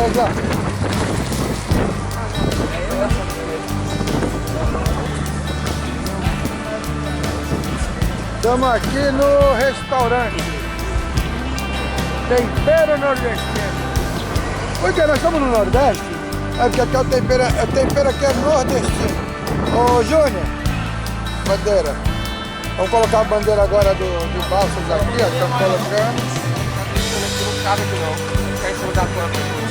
pega. Estamos aqui no restaurante Tempero Nordestino. Por que nós estamos no Nordeste? É porque aqui é o tempero aqui é nordestino. Ô Júnior, bandeira. Vamos colocar a bandeira agora de Balsas aqui, ó. Estamos colocando. Não cabe aqui não. Fica em cima da planta.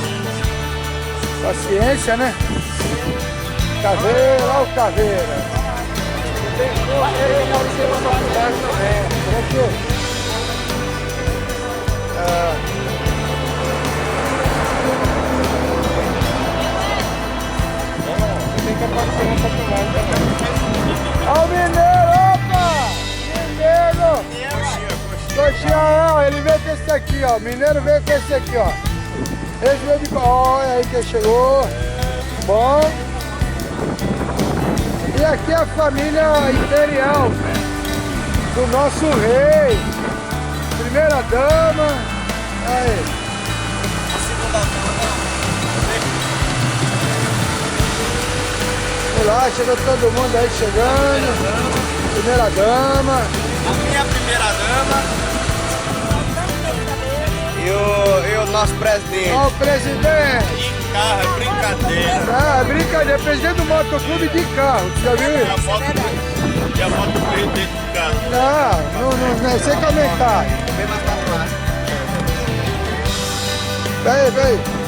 Paciência, né? Caveira, olha o caveira. Olha o mineiro, opa! Mineiro! Coxinha, ó, ele veio com esse aqui, ó. Mineiro veio com esse aqui, ó. Esse veio de... Olha aí quem chegou. Bom. E aqui é a família imperial do nosso rei. Primeira dama. Aí. Olha lá, chegou todo mundo aí chegando. Primeira dama. A minha primeira dama. E o nosso presidente. Ó, o presidente. De carro, é brincadeira. Ah, é brincadeira. Presidente do motoclube de carro. Você já viu E a isso? foto do presidente de carro. Não, sem comentário. Vem mais pra lá. Vem aí.